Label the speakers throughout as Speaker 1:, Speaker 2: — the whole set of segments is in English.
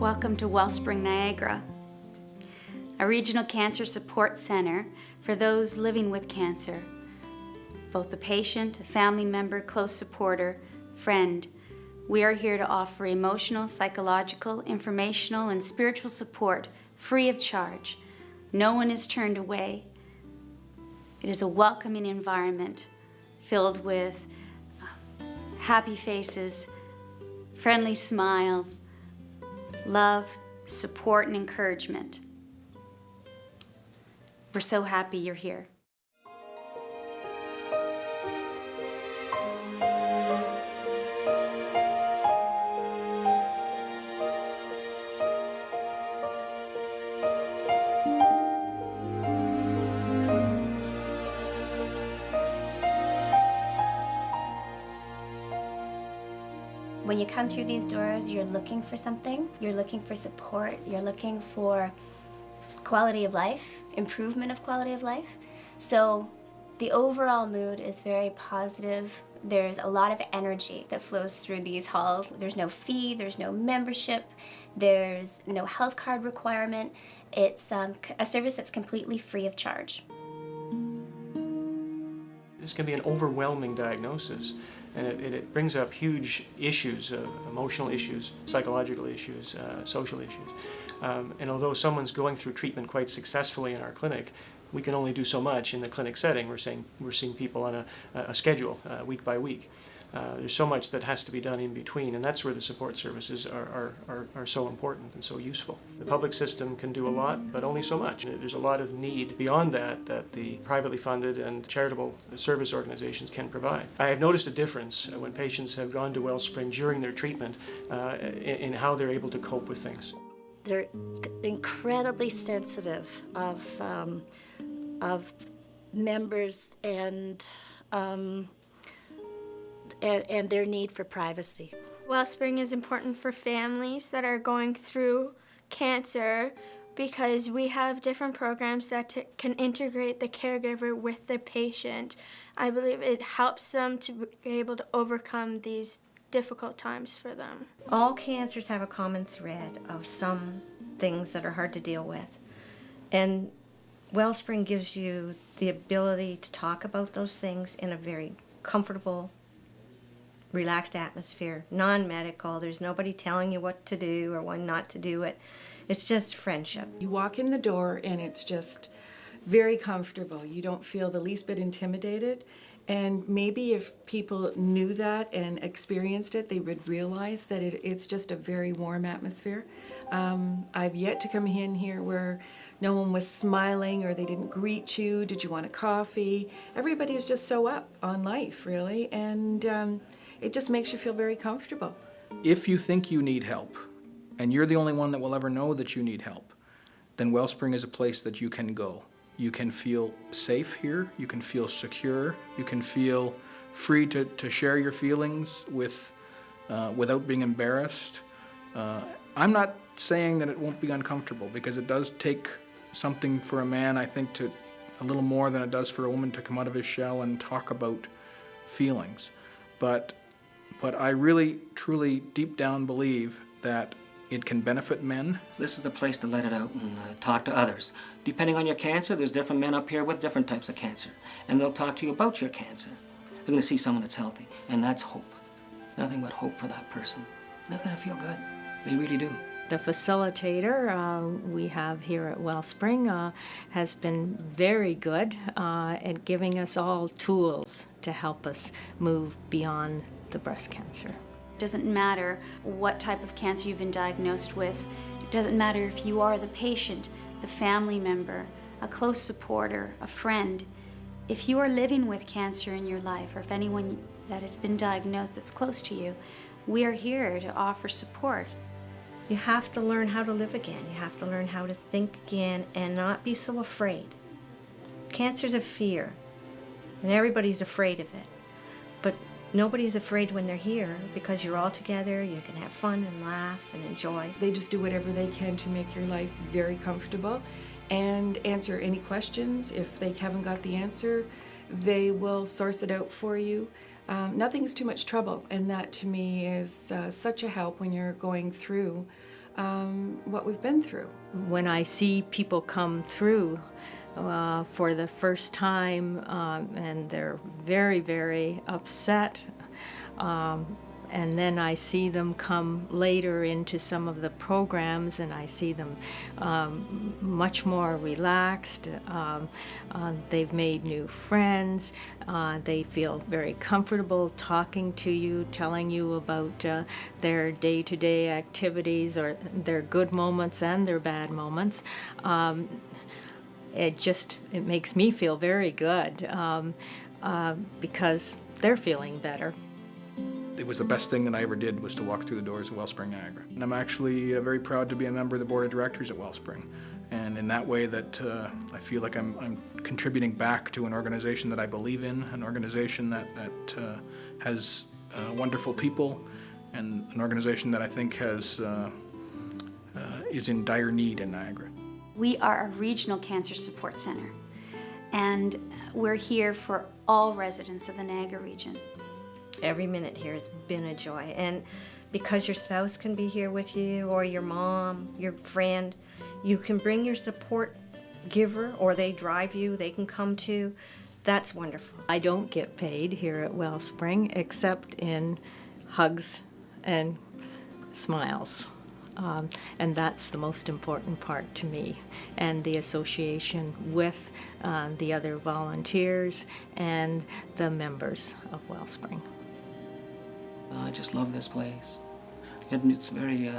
Speaker 1: Welcome to Wellspring Niagara, a regional cancer support center for those living with cancer. Both the patient, a family member, close supporter, friend, we are here to offer emotional, psychological, informational, and spiritual support free of charge. No one is turned away. It is a welcoming environment filled with happy faces, friendly smiles, love, support, and encouragement. We're so happy you're here.
Speaker 2: When you come through these doors, you're looking for something. You're looking for support. You're looking for quality of life, improvement of quality of life. So the overall mood is very positive. There's a lot of energy that flows through these halls. There's no fee, there's no membership, there's no health card requirement. It's a service that's completely free of charge.
Speaker 3: This can be an overwhelming diagnosis, and it brings up huge issues, emotional issues, psychological issues, social issues. And although someone's going through treatment quite successfully in our clinic, we can only do so much in the clinic setting. We're seeing people on a schedule, week by week. There's so much that has to be done in between, and that's where the support services are so important and so useful. The public system can do a lot, but only so much. There's a lot of need beyond that the privately funded and charitable service organizations can provide. I have noticed a difference when patients have gone to Wellspring during their treatment in how they're able to cope with things.
Speaker 4: They're incredibly sensitive of members and their need for privacy.
Speaker 5: Wellspring is important for families that are going through cancer because we have different programs that can integrate the caregiver with the patient. I believe it helps them to be able to overcome these difficult times for them.
Speaker 6: All cancers have a common thread of some things that are hard to deal with. And Wellspring gives you the ability to talk about those things in a very comfortable, relaxed atmosphere, non-medical. There's nobody telling you what to do or when not to do it. It's just friendship.
Speaker 7: You walk in the door and it's just very comfortable. You don't feel the least bit intimidated. And maybe if people knew that and experienced it, they would realize that it's just a very warm atmosphere. I've yet to come in here where no one was smiling or they didn't greet you. Did you want a coffee? Everybody's just so up on life, really. And it just makes you feel very comfortable.
Speaker 8: If you think you need help, and you're the only one that will ever know that you need help, then Wellspring is a place that you can go. You can feel safe here, you can feel secure, you can feel free to share your feelings without being embarrassed. I'm not saying that it won't be uncomfortable, because it does take something for a man, I think, to a little more than it does for a woman to come out of his shell and talk about feelings. But I really, truly, deep down believe that it can benefit men.
Speaker 9: This is the place to let it out and talk to others. Depending on your cancer, there's different men up here with different types of cancer. And they'll talk to you about your cancer. They're going to see someone that's healthy, and that's hope. Nothing but hope for that person. They're going to feel good. They really do.
Speaker 4: The facilitator we have here at Wellspring has been very good at giving us all tools to help us move beyond the breast cancer.
Speaker 1: It doesn't matter what type of cancer you've been diagnosed with. It doesn't matter if you are the patient, the family member, a close supporter, a friend. If you are living with cancer in your life, or if anyone that has been diagnosed that's close to you, we are here to offer support.
Speaker 6: You have to learn how to live again. You have to learn how to think again and not be so afraid. Cancer's a fear, and everybody's afraid of it. But nobody's afraid when they're here, because you're all together, you can have fun and laugh and enjoy.
Speaker 7: They just do whatever they can to make your life very comfortable and answer any questions. If they haven't got the answer, they will source it out for you. Nothing's too much trouble, and that to me is such a help when you're going through what we've been through.
Speaker 4: When I see people come through for the first time and they're very, very upset, and then I see them come later into some of the programs and I see them much more relaxed. They've made new friends. They feel very comfortable talking to you, telling you about their day-to-day activities or their good moments and their bad moments. It makes me feel very good because they're feeling better.
Speaker 8: It was the best thing that I ever did was to walk through the doors of Wellspring Niagara. And I'm actually very proud to be a member of the board of directors at Wellspring. And in that way that I feel like I'm contributing back to an organization that I believe in, an organization that has wonderful people, and an organization that I think is in dire need in Niagara.
Speaker 1: We are a regional cancer support center, and we're here for all residents of the Niagara region.
Speaker 6: Every minute here has been a joy, and because your spouse can be here with you, or your mom, your friend, you can bring your support giver, or they drive you, they can come too. That's wonderful.
Speaker 4: I don't get paid here at Wellspring except in hugs and smiles. And that's the most important part to me, and the association with the other volunteers and the members of Wellspring.
Speaker 9: I just love this place. It's very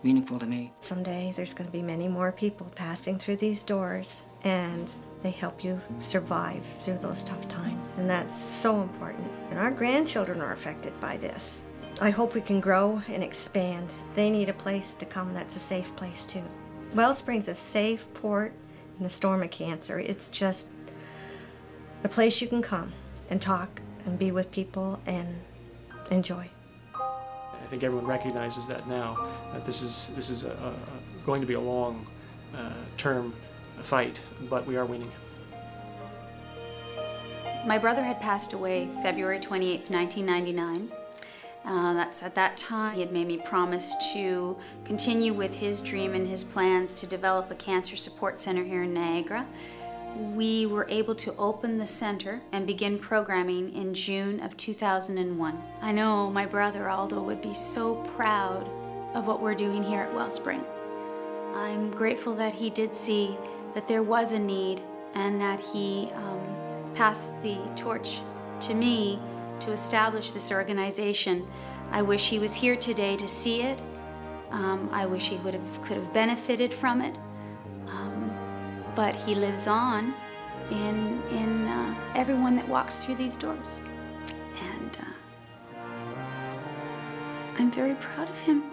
Speaker 9: meaningful to me.
Speaker 6: Someday there's going to be many more people passing through these doors, and they help you survive through those tough times, and that's so important. And our grandchildren are affected by this. I hope we can grow and expand. They need a place to come that's a safe place too. Wellspring's a safe port in the storm of cancer. It's just a place you can come and talk and be with people and enjoy.
Speaker 3: I think everyone recognizes that now, that this is going to be a long term fight, but we are winning.
Speaker 1: My brother had passed away February 28th, 1999. At that time, he had made me promise to continue with his dream and his plans to develop a cancer support center here in Niagara. We were able to open the center and begin programming in June of 2001. I know my brother Aldo would be so proud of what we're doing here at Wellspring. I'm grateful that he did see that there was a need and that he passed the torch to me to establish this organization. I wish he was here today to see it. I wish he could have benefited from it. But he lives on in everyone that walks through these doors. And I'm very proud of him.